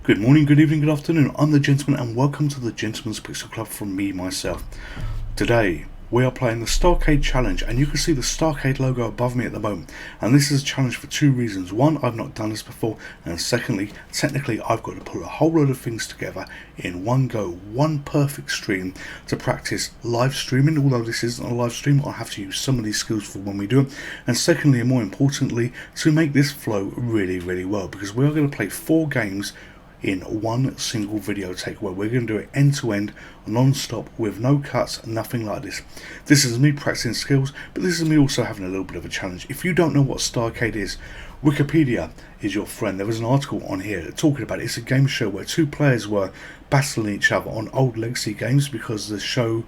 Good morning, good evening, good afternoon. I'm the Gentleman and welcome to the Gentleman's Pixel Club from me, myself. Today, we are playing the Starcade Challenge and you can see the Starcade logo above me at the moment. And this is a challenge for two reasons. One, I've not done this before, and secondly, technically I've got to put a whole load of things together in one go, one perfect stream to practice live streaming. Although this isn't a live stream, I'll have to use some of these skills for when we do it. And secondly, and more importantly, to make this flow really well, because we are going to play 4 games in one single video take, where we're going to do it end to end, non-stop, with no cuts, nothing like this. This is me practicing skills, but this is me also having a little bit of a challenge. If you don't know what Starcade is, Wikipedia is your friend. There was an article on here talking about it. It's a game show where 2 players were battling each other on old legacy games, because the show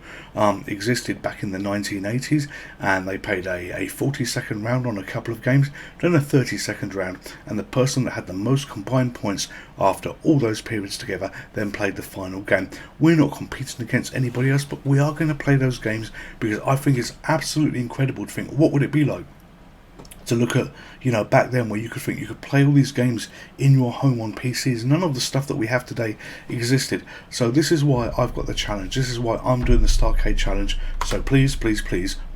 existed back in the 1980s, and they played a 40-second round on a couple of games, then a 30-second round, and the person that had the most combined points after all those periods together then played the final game. We're not competing against anybody else, but we are going to play those games because I think it's absolutely incredible to think, what would it be like to look at, back then, where you could think you could play all these games in your home on PCs. None of the stuff that we have today existed. So this is why I've got the challenge. This is why I'm doing the Starcade Challenge. So please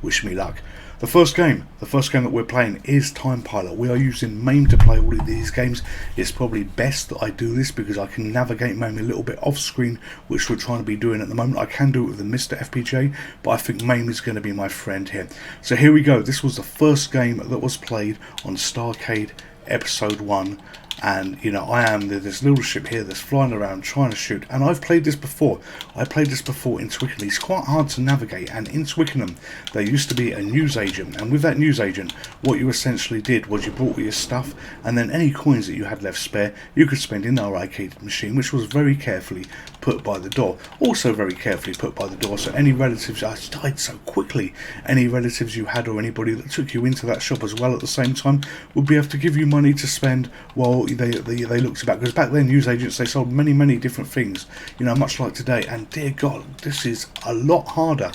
wish me luck. The first game that we're playing is Time Pilot. We are using Mame to play all of these games. It's probably best that I do this because I can navigate Mame a little bit off screen, which we're trying to be doing at the moment. I can do it with the Mr. FPJ, but I think Mame is going to be my friend here. So here we go. This was the first game that was played on Starcade Episode 1. And I am this little ship here that's flying around trying to shoot, and I've played this before. I played this before in Twickenham. It's quite hard to navigate, and in Twickenham there used to be a newsagent, and with that newsagent, what you essentially did was you bought all your stuff, and then any coins that you had left spare you could spend in our arcade machine, which was very carefully put by the door. Also very carefully put by the door, so any relatives, I died so quickly, any relatives you had or anybody that took you into that shop as well at the same time would be able to give you money to spend while they looked about, because back then newsagents, they sold many different things, much like today. And dear God, this is a lot harder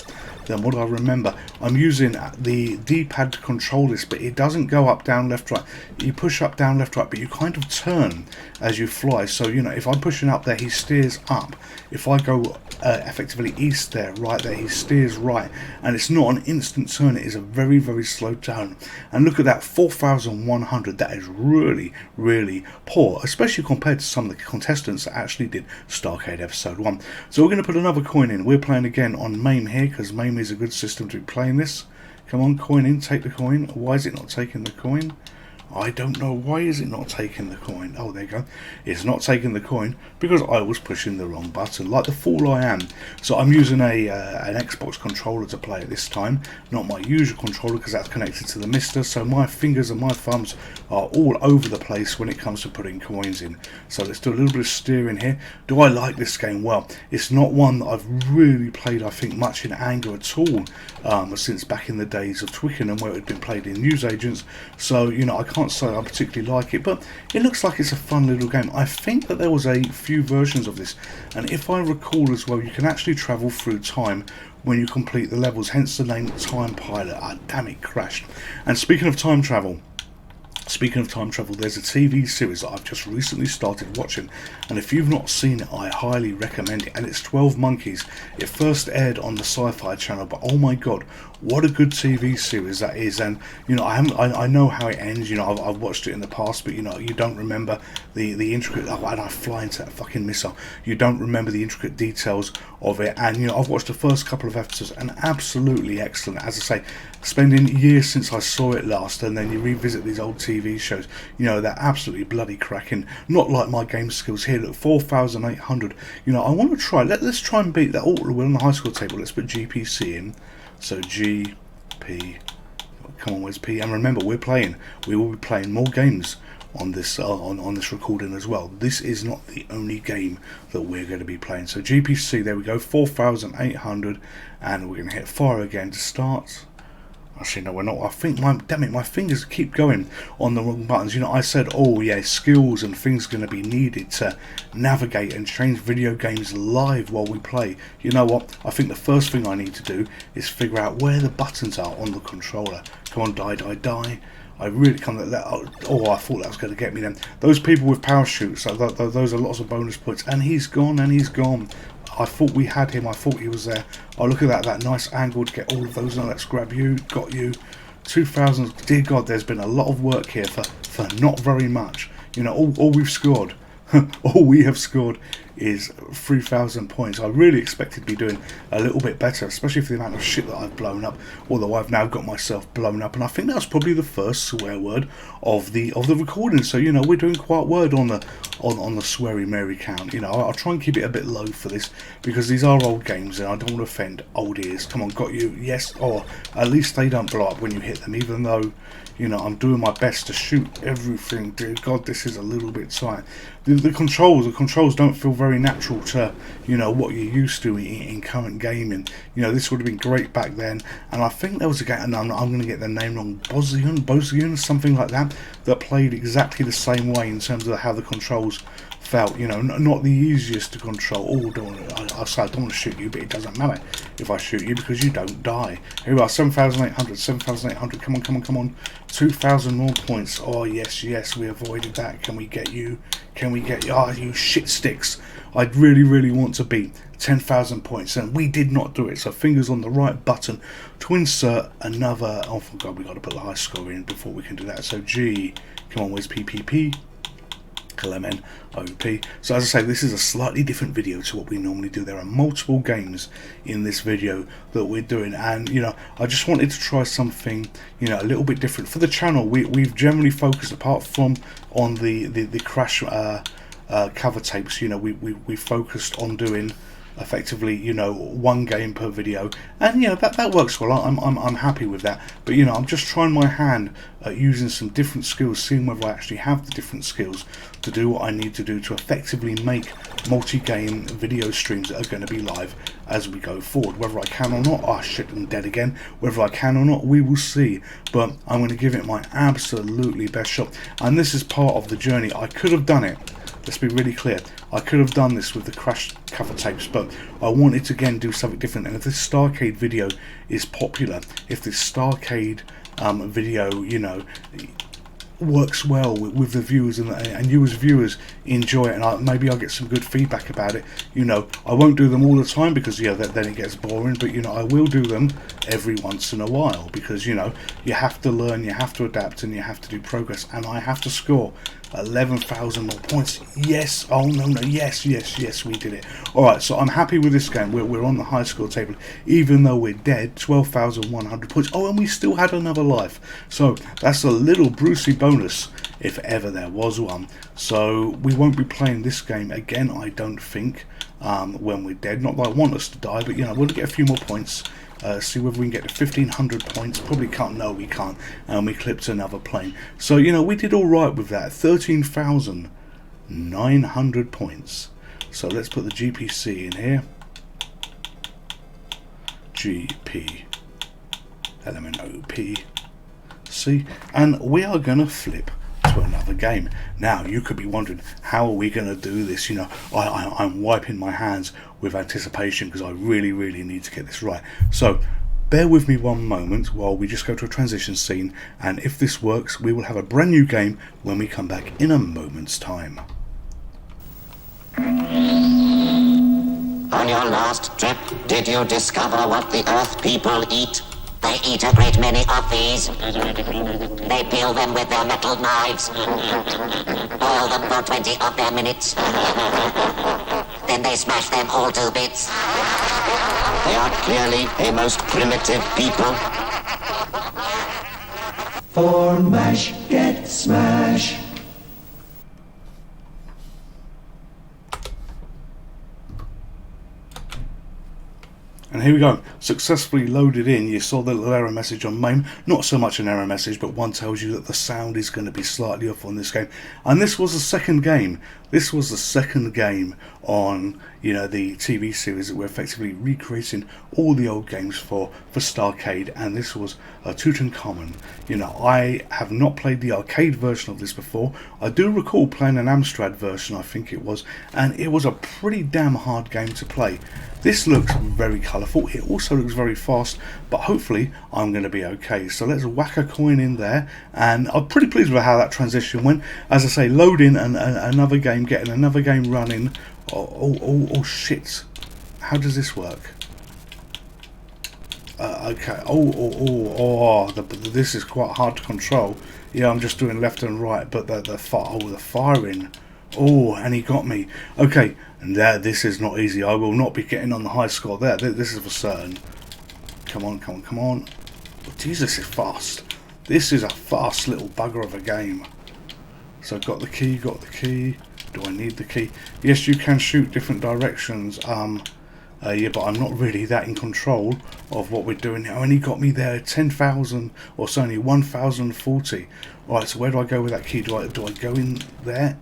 than what I remember. I'm using the D-pad to control this, but it doesn't go up, down, left, right. You push up, down, left, right, but you kind of turn as you fly. So if I'm pushing up there, he steers up. If I go effectively east there, right there, he steers right. And it's not an instant turn, it is a very slow turn. And look at that, 4,100. That is really poor, especially compared to some of the contestants that actually did Starcade Episode 1. So we're going to put another coin in. We're playing again on Mame here, because Mame is a good system to be playing this. Come on, coin in, take the coin. Why is it not taking the coin? I don't know. Why is it not taking the coin? Oh, there you go. It's not taking the coin because I was pushing the wrong button, like the fool I am. So I'm using an Xbox controller to play it this time, not my usual controller, because that's connected to the Mister. So my fingers and my thumbs are all over the place when it comes to putting coins in. So let's do a little bit of steering here. Do I like this game? Well, it's not one that I've really played, I think, much in anger at all, since back in the days of Twickenham, where it had been played in newsagents. So I can't say I particularly like it, but it looks like it's a fun little game. I think that there was a few versions of this, and if I recall as well, you can actually travel through time when you complete the levels, hence the name Time Pilot. Ah, damn, it crashed. And speaking of time travel, there's a TV series that I've just recently started watching, and if you've not seen it, I highly recommend it. And it's 12 Monkeys. It first aired on the Sci-Fi Channel, but oh my God, what a good TV series that is. And I know how it ends. I've watched it in the past, but you don't remember the intricate. Oh, and I fly into that fucking missile. You don't remember the intricate details of it. And I've watched the first couple of episodes, and absolutely excellent. As I say, spending years since I saw it last, and then you revisit these old TV shows, they're absolutely bloody cracking. Not like my game skills here. Look, 4,800. I want to try. Let's try and beat that. Oh, we're on the high score table. Let's put GPC in. So GP. Come on, where's P? And remember, we will be playing more games on this on this recording as well. This is not the only game that we're going to be playing. So GPC, there we go, 4,800, and we're going to hit fire again to start. Actually, no, we're not. I think, damn it, my fingers keep going on the wrong buttons. You know, I said, oh yeah, skills and things going to be needed to navigate and change video games live while we play. You know what? I think the first thing I need to do is figure out where the buttons are on the controller. Come on, die, die, die. I really can't let that. Oh, I thought that was going to get me then. Those people with parachutes, those are lots of bonus points. And he's gone, and he's gone. I thought we had him. I thought he was there. Oh, look at that nice angle to get all of those. Now let's grab you. Got you. 2,000. Dear God, there's been a lot of work here for not very much. You know, all we've scored, all we have scored is 3,000 points. I really expected to be doing a little bit better, especially for the amount of shit that I've blown up. Although I've now got myself blown up, and I think that was probably the first swear word of the recording. So you know, we're doing quite word on the sweary Mary count. You know, I'll try and keep it a bit low for this because these are old games, and I don't want to offend old ears. Come on, got you. Yes. Or at least they don't blow up when you hit them, even though. You know, I'm doing my best to shoot everything. Dear God, this is a little bit tight. The controls don't feel very natural to, you know, what you're used to in current gaming. You know, this would have been great back then. And I think there was a game, and I'm going to get the name wrong, Bosnian, something like that played exactly the same way in terms of how the controls felt. You know, not the easiest to control. Oh, I don't want to shoot you, but it doesn't matter if I shoot you because you don't die. Here we are, 7,800, 7,800. Come on, come on, come on. 2,000 more points. Oh, yes, yes, we avoided that. Can we get you? Can we get you? Oh, you shit sticks. I'd really, really want to beat 10,000 points, and we did not do it. So fingers on the right button to insert another. Oh, for God, we got to put the high score in before we can do that. So G, come on, where's PPP? OP. So as I say, this is a slightly different video to what we normally do. There are multiple games in this video that we're doing, and you know, I just wanted to try something, you know, a little bit different for the channel. We've generally focused, apart from on the crash cover tapes, you know, we focused on doing effectively, you know, one game per video, and you know that works well. I'm happy with that. But you know, I'm just trying my hand at using some different skills, seeing whether I actually have the different skills to do what I need to do to effectively make multi-game video streams that are going to be live as we go forward. Whether I can or not, oh shit, I'm dead again. Whether I can or not, we will see. But I'm going to give it my absolutely best shot, and this is part of the journey. I could have done it. Let's be really clear. I could have done this with the crash cover tapes, but I wanted to again do something different. And if this Starcade video is popular, if this Starcade video, you know, works well with the viewers, and you as viewers enjoy it, and maybe I'll get some good feedback about it. You know, I won't do them all the time because yeah, then it gets boring. But you know, I will do them every once in a while because you know, you have to learn, you have to adapt, and you have to do progress. And I have to score 11,000 more points. Yes. Oh no, yes, we did it. Alright, so I'm happy with this game. We're on the high score table, even though we're dead. 12,100 points. Oh, and we still had another life. So that's a little Brucey bonus, if ever there was one. So we won't be playing this game again, I don't think, when we're dead. Not that I want us to die, but you know, we'll get a few more points. See whether we can get to 1,500 points. Probably can't. No, we can't. And we clipped another plane. So, you know, we did all right with that. 13,900 points. So let's put the GPC in here. GP element OP C, and we are going to flip to another game. Now you could be wondering, how are we going to do this? You know, I'm wiping my hands with anticipation because I really need to get this right. So bear with me one moment while we just go to a transition scene, and if this works, we will have a brand new game when we come back in a moment's time. On your last trip, did you discover what the Earth people eat? They eat a great many of these. They peel them with their metal knives. Boil them for 20 of their minutes. Then they smash them all to bits. They are clearly a most primitive people. For mash, get smash. And here we go, successfully loaded in. You saw the little error message on Mame, not so much an error message, but one tells you that the sound is going to be slightly off on this game. And this was the second game. This was the second game on, you know, the TV series that we're effectively recreating all the old games for Starcade, and this was Tutankhamun. You know, I have not played the arcade version of this before. I do recall playing an Amstrad version, I think it was, and it was a pretty damn hard game to play. This looks very colourful, it also looks very fast, but hopefully I'm going to be okay. So let's whack a coin in there, and I'm pretty pleased with how that transition went. As I say, loading another game, getting another game running. Oh shit, how does this work? Okay, this is quite hard to control. Yeah, I'm just doing left and right, but the firing. Oh, and he got me. Okay, and this is not easy. I will not be getting on the high score there. This is for certain. Come on, come on, come on. Oh, Jesus, it's fast. This is a fast little bugger of a game. So got the key, got the key. Do I need the key? Yes, you can shoot different directions. Yeah, but I'm not really that in control of what we're doing now. And he got me there 10,000, or it's only 1,040. Right, so where do I go with that key? Do I go in there?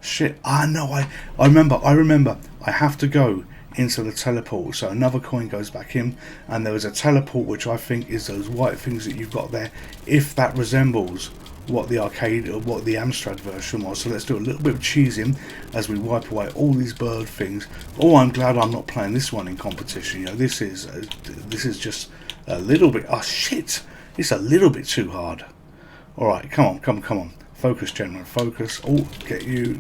Shit. No, I remember. I have to go into the teleport. So another coin goes back in, and there is a teleport, which I think is those white things that you've got there. If that resembles what the arcade or what the Amstrad version was. So let's do a little bit of cheesing as we wipe away all these bird things. Oh, I'm glad I'm not playing this one in competition. You know, this is just a little bit. Oh shit, it's a little bit too hard. All right, come on. Focus, gentlemen, focus. Oh, get you.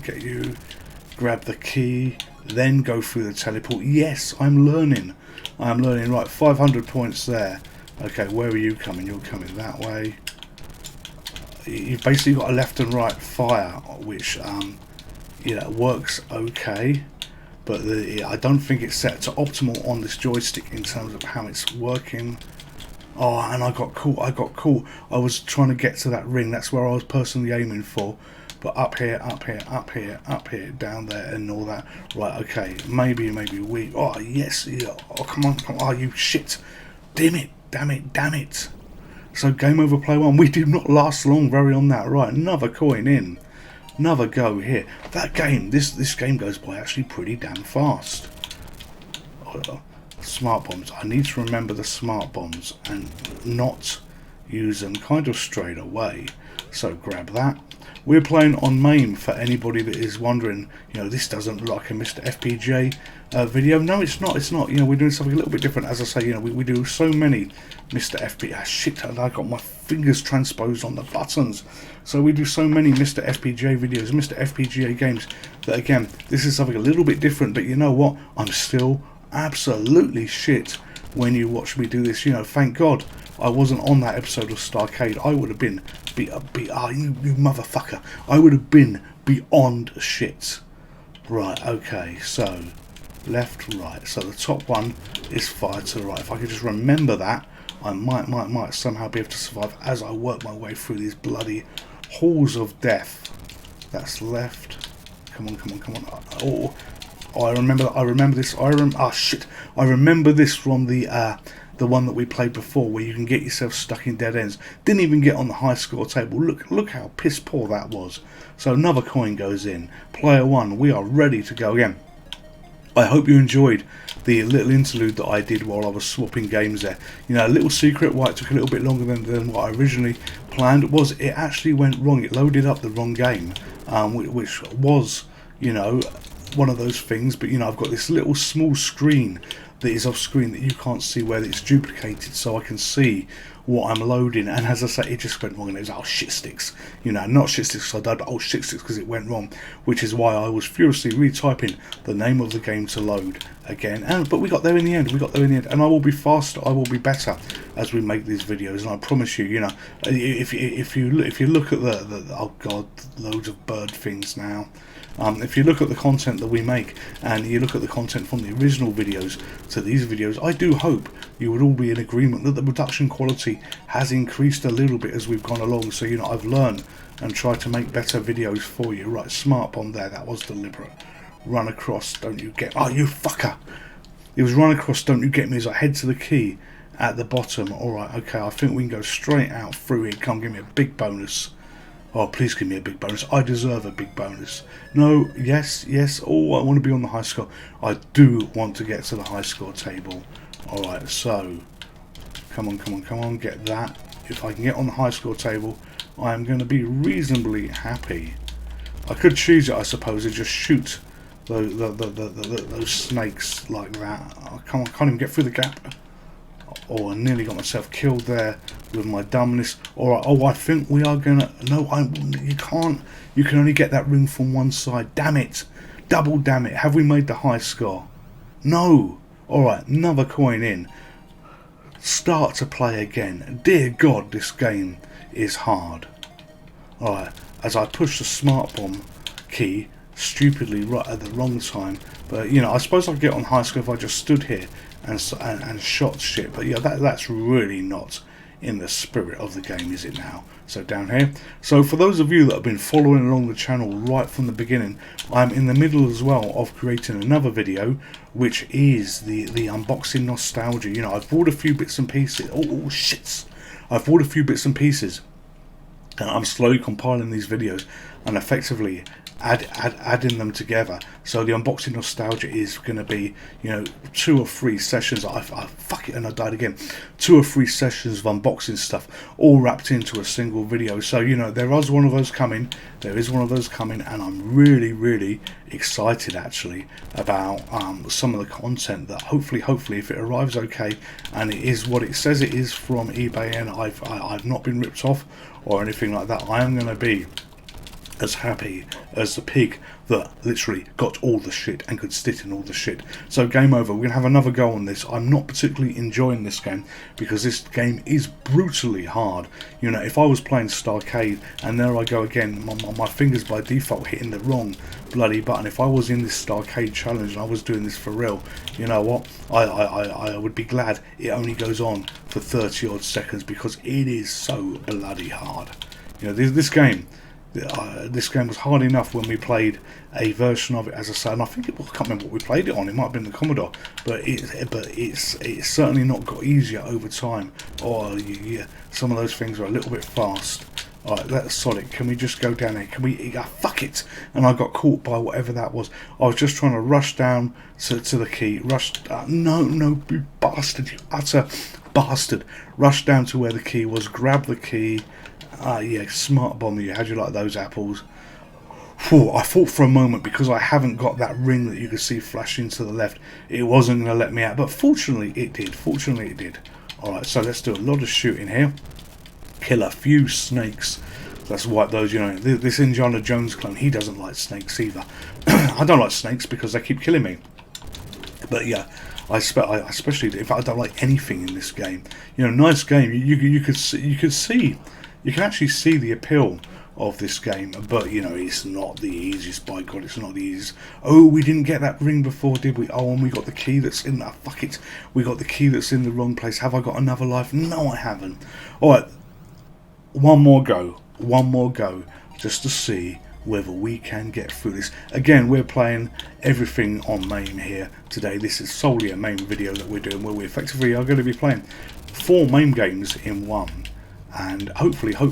Grab the key, then go through the teleport. Yes, I'm learning. Right, 500 points there. Okay, where are you coming? You're coming that way. You've basically got a left and right fire, which you know, works okay, but I don't think it's set to optimal on this joystick in terms of how it's working. Oh, and I got caught. I was trying to get to that ring. That's where I was personally aiming for. But up here, down there, and all that. Right, okay. Maybe we. Oh yes. Yeah. Oh come on. Oh you shit. Damn it. So game over, play one. We did not last long very on that. Right, another coin in. Another go here. That game, this game goes by actually pretty damn fast. Smart bombs. I need to remember the smart bombs and not use them kind of straight away. So grab that. We're playing on Mame, for anybody that is wondering. You know, this doesn't look like a Mr. FPJ video. No, it's not. You know, we're doing something a little bit different. As I say, you know, we do so many Mr. FPJ. Shit, and I got my fingers transposed on the buttons. So we do so many Mr. FPJ videos, Mr. FPGA games, that again, this is something a little bit different. But you know what? I'm still absolutely shit when you watch me do this. You know, thank God I wasn't on that episode of Starcade. I would have been you motherfucker. I would have been beyond shit. Right, okay, so left, right. So the top one is fire to the right. If I could just remember that, I might somehow be able to survive as I work my way through these bloody halls of death. That's left. Come on. Oh, I remember this. Shit. I remember this from the one that we played before, where you can get yourself stuck in dead ends. Didn't even get on the high score table. Look how piss poor that was. So another coin goes in. Player one, we are ready to go again. I hope you enjoyed the little interlude that I did while I was swapping games there. You know, a little secret why it took a little bit longer than what I originally planned was it actually went wrong. It loaded up the wrong game, which was, you know, one of those things. But you know, I've got this little small screen that is off screen that you can't see where it's duplicated, so I can see what I'm loading. And as I say, it just went wrong, and it was, oh shit sticks, you know, not shit sticks because I died, but oh shit sticks because it went wrong, which is why I was furiously retyping the name of the game to load again. But we got there in the end. And I will be faster, I will be better as we make these videos. And I promise you, you know, if you look at the oh god, loads of bird things now. If you look at the content that we make, and you look at the content from the original videos to these videos, I do hope you would all be in agreement that the production quality has increased a little bit as we've gone along. So, you know, I've learned and tried to make better videos for you. Right, smart bomb there, that was deliberate. Run across, don't you get... Oh, you fucker! He was run across, don't you get me, as I head to the key at the bottom. Alright, okay, I think we can go straight out through here. Come give me a big bonus. Oh, please give me a big bonus. I deserve a big bonus. No, yes, yes. Oh, I want to be on the high score. I do want to get to the high score table. Alright, so come on, come on, come on, get that. If I can get on the high score table, I am going to be reasonably happy. I could choose it, I suppose, and just shoot those snakes like that. I can't even get through the gap. Oh, I nearly got myself killed there with my dumbness. Alright, oh, I think we are gonna... No, you can't. You can only get that ring from one side. Damn it. Double damn it. Have we made the high score? No. Alright, another coin in. Start to play again. Dear God, this game is hard. Alright, as I push the smart bomb key stupidly right at the wrong time. But, you know, I suppose I'd get on high score if I just stood here and shot shit. But, yeah, that's really not in the spirit of the game, is it now? So down here. So for those of you that have been following along the channel right from the beginning, I'm in the middle as well of creating another video, which is the unboxing nostalgia. You know, I've bought a few bits and pieces. Oh shits! I've bought a few bits and pieces, and I'm slowly compiling these videos and effectively adding them together. So the unboxing nostalgia is going to be, you know, 2 or 3 sessions. Fuck it, and I died again. 2 or 3 sessions of unboxing stuff, all wrapped into a single video. So, you know, there is one of those coming. There is one of those coming, and I'm really excited actually about some of the content that hopefully, if it arrives okay and it is what it says it is from eBay, and I've not been ripped off or anything like that, I am going to be as happy as the pig that literally got all the shit and could sit in all the shit. So game over. We're going to have another go on this. I'm not particularly enjoying this game because this game is brutally hard. You know, if I was playing Starcade and there I go again, my fingers by default hitting the wrong bloody button. If I was in this Starcade challenge and I was doing this for real, you know what, I would be glad it only goes on for 30 odd seconds because it is so bloody hard. You know, this game was hard enough when we played a version of it, as I say, and I think I can't remember what we played it on. It might have been the Commodore, but it's certainly not got easier over time. Or yeah, some of those things are a little bit fast. Alright, that's solid. Can we just go down here? Can we... fuck it! And I got caught by whatever that was. I was just trying to rush down to the key. No, you bastard. You utter bastard. Rush down to where the key was. Grab the key. Yeah, smart bomb you. How'd you like those apples? Whew, I thought for a moment, because I haven't got that ring that you could see flashing to the left, it wasn't going to let me out. But fortunately it did. Alright, so let's do a lot of shooting here. Kill a few snakes. Let's wipe those, you know. This Indiana Jones clone, he doesn't like snakes either. I don't like snakes because they keep killing me. But yeah, I especially if I don't like anything in this game. You know, nice game. You can actually see the appeal of this game, but you know, it's not the easiest. By God, it's not the easiest. Oh, we didn't get that ring before, did we? Oh, and we got the key that's in that. Fuck it, we got the key that's in the wrong place. Have I got another life? No, I haven't. All right, one more go, just to see whether we can get through this. Again, we're playing everything on Mame here today. This is solely a Mame video that we're doing, where we effectively are going to be playing 4 Mame games in one. And hopefully I'll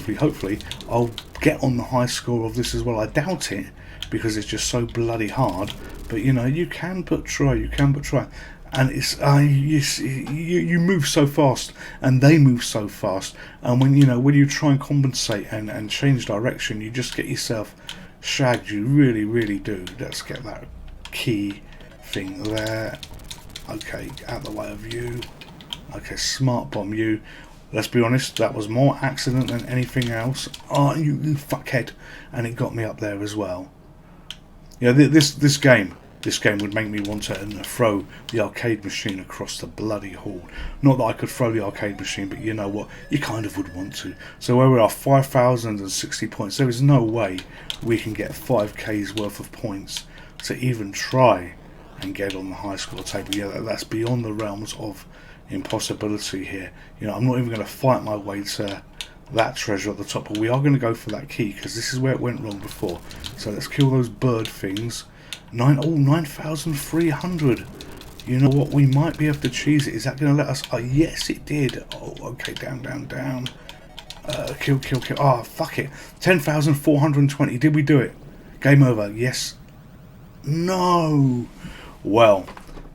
get on the high score of this as well. I doubt it because it's just so bloody hard, but you know, you can but try. And it's you move so fast and they move so fast, and when you try and compensate and change direction, you just get yourself shagged. You really do. Let's get that key thing there. Okay, out the way of you. Okay, smart bomb you. Let's be honest, that was more accident than anything else. Oh, you fuckhead. And it got me up there as well. Yeah, this game would make me want to throw the arcade machine across the bloody hall. Not that I could throw the arcade machine, but you know what? You kind of would want to. So where we are, 5,060 points. There is no way we can get 5k's worth of points to even try and get on the high score table. Yeah, that's beyond the realms of impossibility here. You know, I'm not even going to fight my way to that treasure at the top, but we are going to go for that key because this is where it went wrong before. So let's kill those bird things. 9,300. You know what? We might be able to cheese it. Is that going to let us? Oh, yes, it did. Oh, okay. Down, down, down. Kill, kill, kill. Oh, fuck it. 10,420. Did we do it? Game over. Yes. No. Well,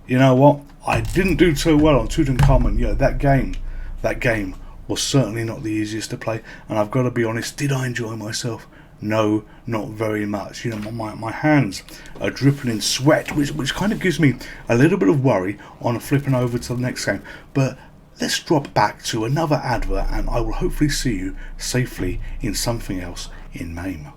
you know what? I didn't do too well on Tutankhamun. Yeah, that game was certainly not the easiest to play. And I've got to be honest, did I enjoy myself? No, not very much. You know, my hands are dripping in sweat, which kind of gives me a little bit of worry on flipping over to the next game. But let's drop back to another advert, and I will hopefully see you safely in something else in Mame.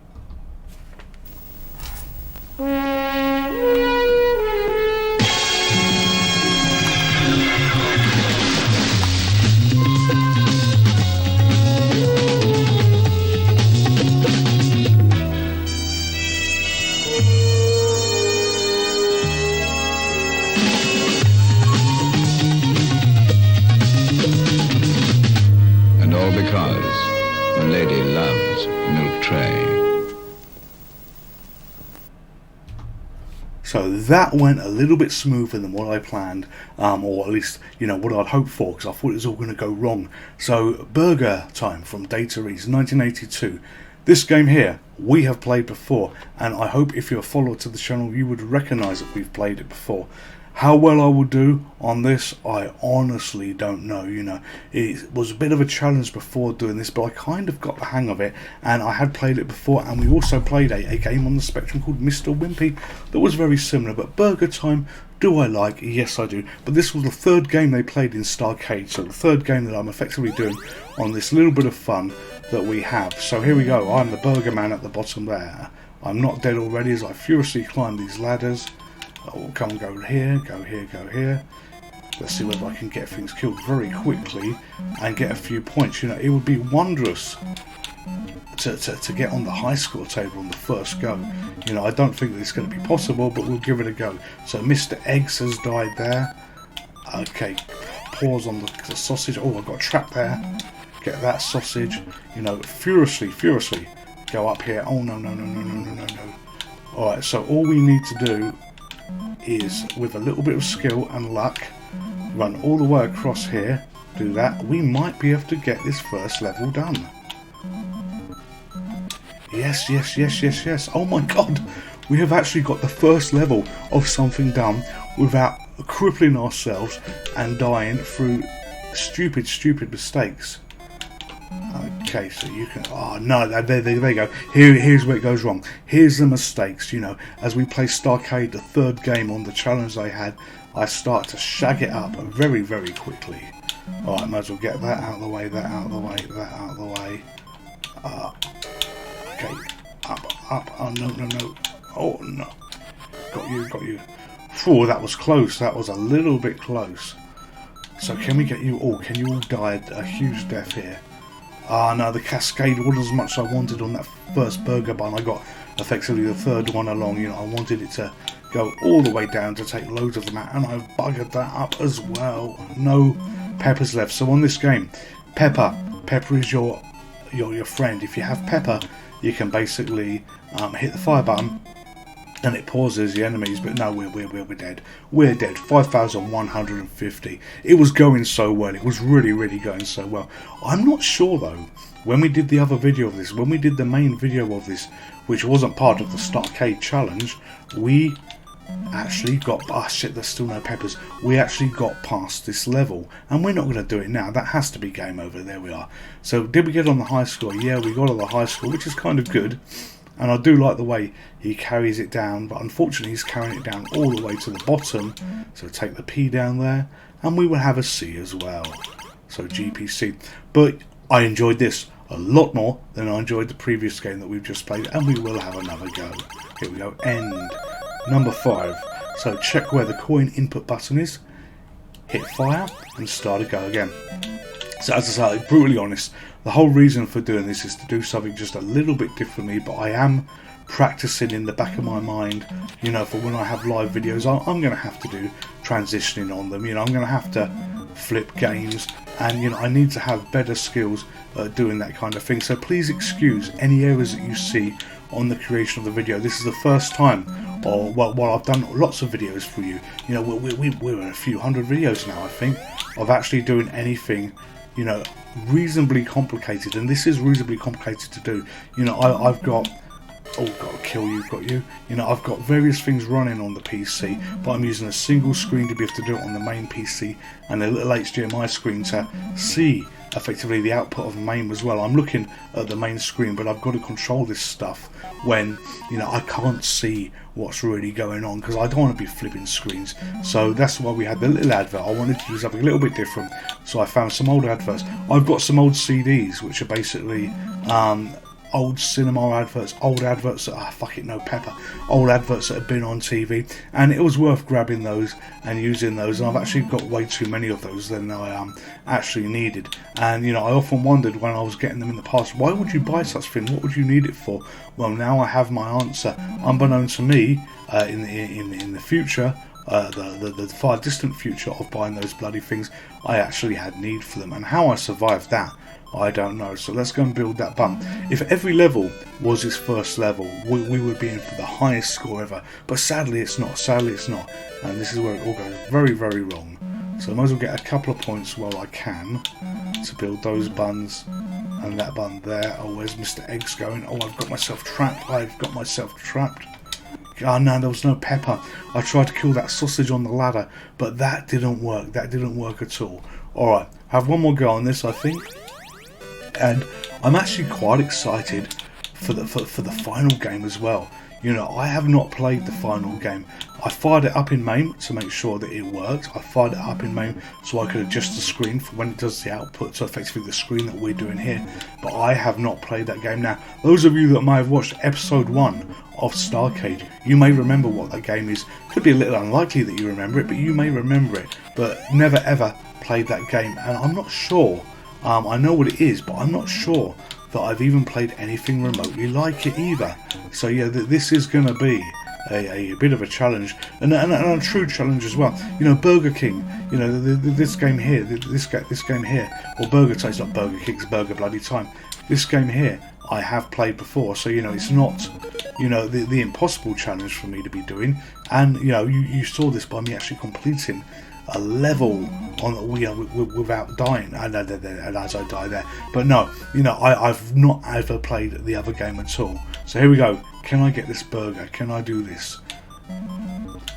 And all because the lady loves milk tray. So that went a little bit smoother than what I planned, or at least, you know, what I'd hoped for, because I thought it was all going to go wrong. So, Burger Time from Data East, 1982. This game here, we have played before, and I hope if you're a follower to the channel, you would recognise that we've played it before. How well I will do on this, I honestly don't know. You know, it was a bit of a challenge before doing this, but I kind of got the hang of it, and I had played it before, and we also played a game on the Spectrum called Mr. Wimpy that was very similar. But Burger Time, do I like? Yes, I do. But this was the third game they played in Starcade, so the third game that I'm effectively doing on this little bit of fun that we have. So here we go. I'm the Burger Man at the bottom there. I'm not dead already as I furiously climb these ladders. Oh, come and go here, go here, go here. Let's see whether I can get things killed very quickly and get a few points. You know, it would be wondrous to get on the high score table on the first go. You know, I don't think that it's going to be possible, but we'll give it a go. So Mr. Eggs has died there. Okay, pause on the sausage. Oh, I've got a trap there. Get that sausage. You know, furiously go up here. Oh, no. Alright, so all we need to do is, with a little bit of skill and luck, run all the way across here, do that. We might be able to get this first level done. Yes. Oh my god, we have actually got the first level of something done without crippling ourselves and dying through stupid mistakes. Okay, so you can... Oh, no, there you go. Here's where it goes wrong. Here's the mistakes, you know. As we play Starcade, the third game on the challenge I had, I start to shag it up very quickly. Alright, might as well get that out of the way, that out of the way, that out of the way. Okay, up. Oh, no. Oh, no. Got you. Oh, that was close. That was a little bit close. So can we get you all? Can you all die a huge death here? Ah, no, the cascade wasn't as much as I wanted on that first burger bun. I got effectively the third one along. You know, I wanted it to go all the way down to take loads of them out, and I've buggered that up as well. No peppers left. So on this game, Pepper is your friend. If you have Pepper, you can basically hit the fire button, and it pauses the enemies. But no, we're dead. We're dead. 5,150. It was going so well. It was really going so well. I'm not sure though, when we did the other video of this, when we did the main video of this, which wasn't part of the Starcade challenge, we actually got... Ah, shit, there's still no peppers. We actually got past this level, and we're not going to do it now. That has to be game over. There we are. So did we get on the high score? Yeah, we got on the high score, which is kind of good. And I do like the way he carries it down, but unfortunately he's carrying it down all the way to the bottom. So take the P down there, and we will have a C as well. So GPC. But I enjoyed this a lot more than I enjoyed the previous game that we've just played, and we will have another go. Here we go, end. Number 5. So check where the coin input button is, hit fire, and start a go again. So as I say, brutally honest, the whole reason for doing this is to do something just a little bit differently, but I am practicing in the back of my mind, you know, for when I have live videos. I'm going to have to do transitioning on them, you know, I'm going to have to flip games, and you know, I need to have better skills doing that kind of thing. So please excuse any errors that you see on the creation of the video. This is the first time, or well, I've done lots of videos for you. You know, we're in a few hundred videos now, I think, of actually doing anything, you know, reasonably complicated, and this is reasonably complicated to do. You know, I've got, oh, got to kill you, got you. You know, I've got various things running on the PC, but I'm using a single screen to be able to do it on the main PC, and a little HDMI screen to see effectively the output of Mame as well. I'm looking at the main screen, but I've got to control this stuff when, you know, I can't see what's really going on, because I don't want to be flipping screens. So that's why we had the little advert. I wanted to do something a little bit different, so I found some old adverts. I've got some old CDs which are basically old cinema adverts, old adverts that, old adverts that have been on TV, and it was worth grabbing those and using those. And I've actually got way too many of those than I actually needed. And you know, I often wondered when I was getting them in the past, why would you buy such thing? What would you need it for? Well, now I have my answer. Unbeknown to me, in the future, the far distant future of buying those bloody things, I actually had need for them, and how I survived that, I don't know. So let's go and build that button. If every level was its first level, we would be in for the highest score ever. But sadly it's not. Sadly it's not. And this is where it all goes very, very wrong. So I might as well get a couple of points while I can to build those buns and that bun there. Oh, where's Mr. Eggs going? Oh, I've got myself trapped. I've got myself trapped. Oh no, there was no pepper. I tried to kill that sausage on the ladder, but that didn't work. That didn't work at all. Alright, have one more go on this, I think. And I'm actually quite excited for the final game as well. You know, I have not played the final game. I fired it up in Mame to make sure that it worked. I fired it up in Mame so I could adjust the screen for when it does the output, so effectively the screen that we're doing here. But I have not played that game. Now, those of you that may have watched episode 1 of Starcade, you may remember what that game is. Could be a little unlikely that you remember it, but you may remember it. But never ever played that game, and I'm not sure. I know what it is, but I'm not sure that I've even played anything remotely like it either. So yeah, this is going to be a bit of a challenge, and a true challenge as well. You know, Burger King. You know, this game here, this game here, or Burger Time. It's not Burger King, it's Burger Bloody Time. This game here, I have played before, so you know, it's not, you know, the impossible challenge for me to be doing. And you know, you saw this by me actually completing a level on without dying, and as I die there. But no, you know, I've not ever played the other game at all. So here we go. Can I get this burger? Can I do this?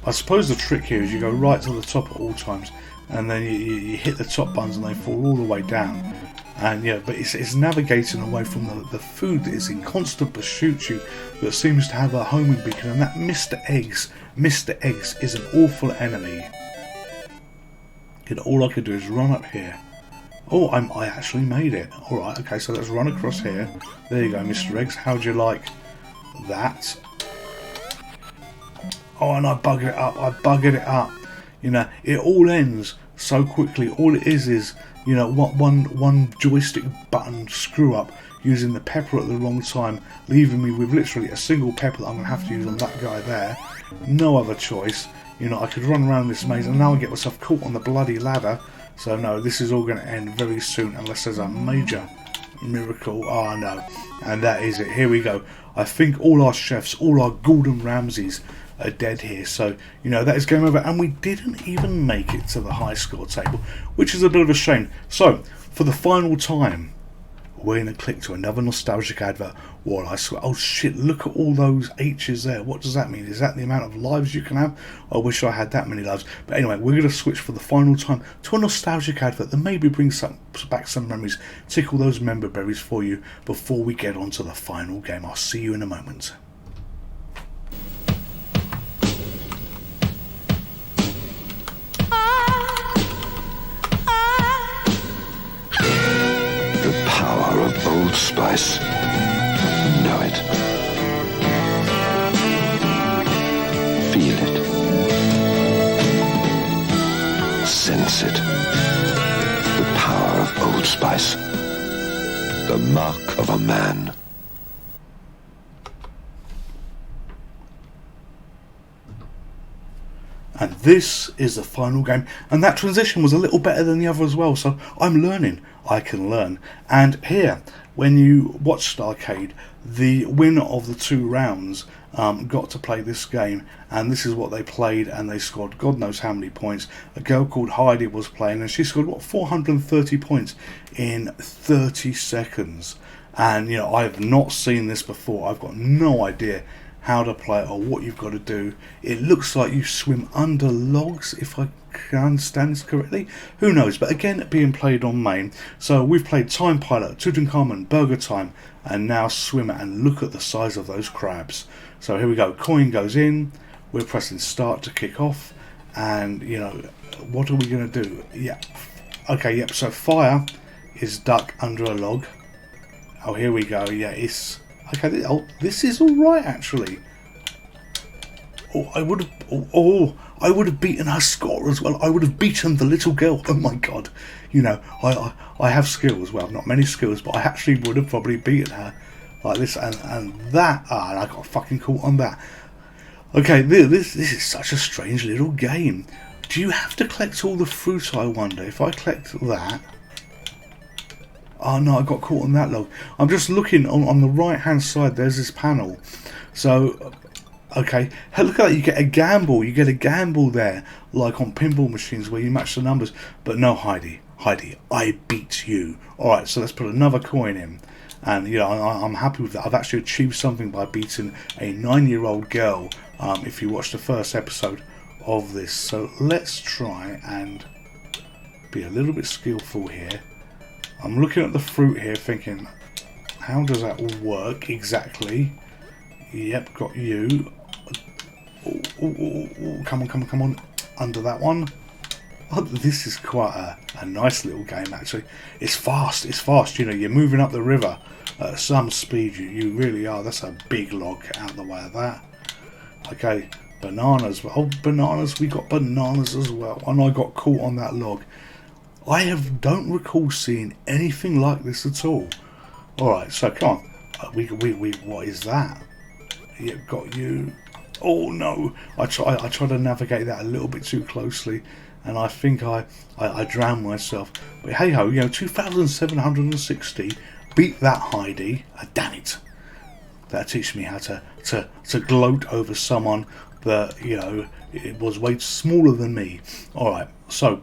I suppose the trick here is you go right to the top at all times, and then you hit the top buttons and they fall all the way down. And yeah, but it's navigating away from the food that is in constant pursuit you, that seems to have a homing beacon, and that Mr. Eggs is an awful enemy. All I could do is run up here. Oh, I actually made it. Alright, okay, so let's run across here. There you go, Mr. Eggs. How'd you like that? Oh, and I buggered it up. You know, it all ends so quickly. All it is, you know, one joystick button screw up using the pepper at the wrong time, leaving me with literally a single pepper that I'm going to have to use on that guy there. No other choice. You know, I could run around this maze, and now I get myself caught on the bloody ladder. So no, this is all going to end very soon unless there's a major miracle. Oh no, and that is it. Here we go. I think all our chefs, all our Gordon Ramsays are dead here. So, you know, that is game over, and we didn't even make it to the high score table, which is a bit of a shame. So, for the final time, we're going to click to another nostalgic advert. While I swear, oh shit, look at all those H's there. What does that mean? Is that the amount of lives you can have? I wish I had that many lives. But anyway, we're going to switch for the final time to a nostalgic advert that maybe brings back some memories, tickle those member berries for you before we get on to the final game. I'll see you in a moment. Old Spice. Know it. Feel it. Sense it. The power of Old Spice. The mark of a man. And this is the final game. And that transition was a little better than the other as well. So I'm learning. I can learn. And here, when you watch Starcade, the winner of the 2 rounds got to play this game, and this is what they played, and they scored God knows how many points. A girl called Heidi was playing, and she scored 430 points in 30 seconds. And I have not seen this before. I've got no idea how to play it or what you've got to do. It looks like you swim under logs, if I can understand this correctly. Who knows? But again, being played on Mame. So we've played Time Pilot, Tutankhamun, Burger Time, and now Swimmer. And look at the size of those crabs. So here we go. Coin goes in. We're pressing start to kick off. And what are we going to do? Yeah. Okay. Yep. So fire is duck under a log. Oh, here we go. Yeah, it's okay. Oh, this is all right actually. Oh, I would have. I would have beaten her score as well. I would have beaten the little girl. Oh my god. I have skills. Well, not many skills, but I actually would have probably beaten her like this and that. And I got fucking caught on that. Okay, this is such a strange little game. Do you have to collect all the fruit? I wonder if I collect that. Oh no, I got caught on that log. I'm just looking on the right hand side, there's this panel. So, okay, hey, look at that, you get a gamble. You get a gamble there, like on pinball machines where you match the numbers. But no, Heidi, I beat you. Alright, so let's put another coin in. And, I'm happy with that. I've actually achieved something by beating a 9-year-old girl, if you watch the first episode of this. So let's try and be a little bit skillful here. I'm looking at the fruit here thinking, how does that all work exactly? Yep, got you. Oh, come on. Under that one. Oh, this is quite a nice little game actually. It's fast. You're moving up the river at some speed. You really are. That's a big log out of the way of that. Okay, bananas. Oh, bananas. We got bananas as well. And I got caught on that log. I don't recall seeing anything like this at all. Alright, so come on. What is that? Yeah, got you. Oh no. I tried to navigate that a little bit too closely, and I think I drowned myself. But hey ho, 2,760. Beat that, Heidi. Damn it. That teaches me how to gloat over someone that, it was way smaller than me. Alright, so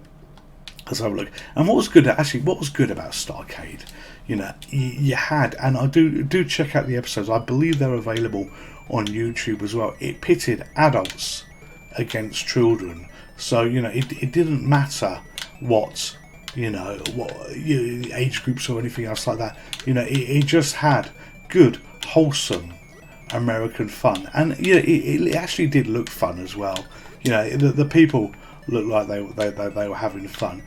let's have a look. And what was good about Starcade, you had, and I do check out the episodes. I believe they're available on YouTube as well. It pitted adults against children, so it didn't matter what age groups or anything else like that. It just had good, wholesome American fun, and it actually did look fun as well. The people looked like they were having fun.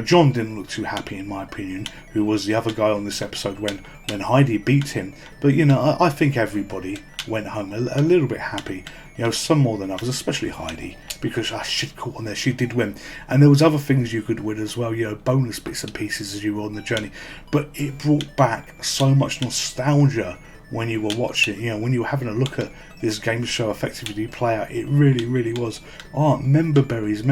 John didn't look too happy, in my opinion, who was the other guy on this episode when Heidi beat him. But I think everybody went home a little bit happy. Some more than others, especially Heidi, because she caught on there. She did win, and there was other things you could win as well. Bonus bits and pieces as you were on the journey. But it brought back so much nostalgia when you were watching, when you were having a look at this game show effectively play out. It really was. Member berries.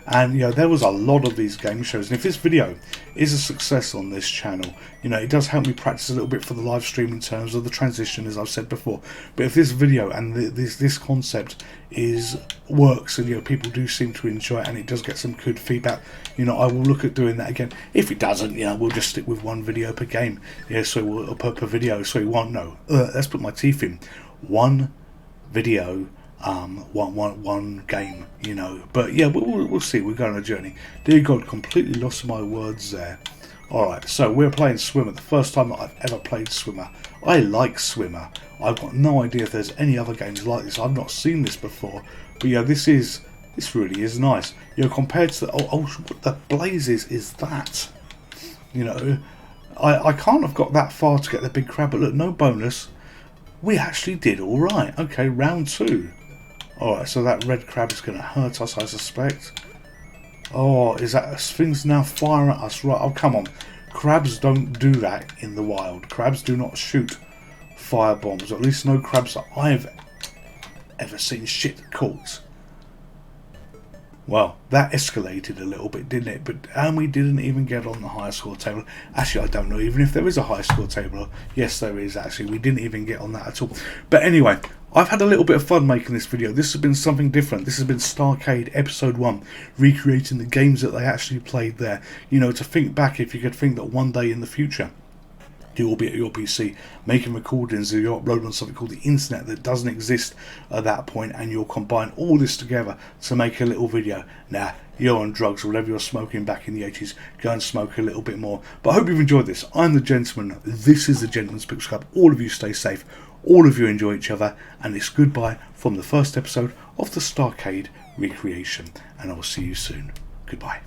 And there was a lot of these game shows, and if this video is a success on this channel, it does help me practice a little bit for the live stream in terms of the transition, as I've said before. But if this video and this concept works, and people do seem to enjoy it, and it does get some good feedback, I will look at doing that again. If it doesn't, we'll just stick with one video per game. So per video. So you won't know. Let's put my teeth in. One video, one game, But yeah, we'll see. We're going on a journey. Dear God, completely lost my words there. Alright, so we're playing Swimmer. The first time that I've ever played Swimmer. I like Swimmer. I've got no idea if there's any other games like this. I've not seen this before. But yeah, this really is nice. Compared to what the blazes is that? I can't have got that far to get the big crab, but look, no bonus. We actually did alright. Okay, round 2. Alright, so that red crab is going to hurt us, I suspect. Oh, is that things now firing at us? Right, oh, come on. Crabs don't do that in the wild. Crabs do not shoot fire bombs. At least no crabs that I've ever seen. Shit, caught. Well, that escalated a little bit, didn't it? And we didn't even get on the higher score table. Actually, I don't know even if there is a high score table. Yes, there is actually. We didn't even get on that at all. But anyway, I've had a little bit of fun making this video. This has been something different. This has been Starcade Episode 1, recreating the games that they actually played there. You know, to think back, if you could think that one day in the future, you will be at your PC making recordings that you're uploading on something called the internet that doesn't exist at that point, and you'll combine all this together to make a little video. Now, you're on drugs or whatever you're smoking back in the 80s, go and smoke a little bit more. But I hope you've enjoyed this. I'm the Gentleman. This is the Gentleman's Pixel Club. All of you stay safe. All of you enjoy each other. And it's goodbye from the first episode of the Starcade recreation. And I'll see you soon. Goodbye.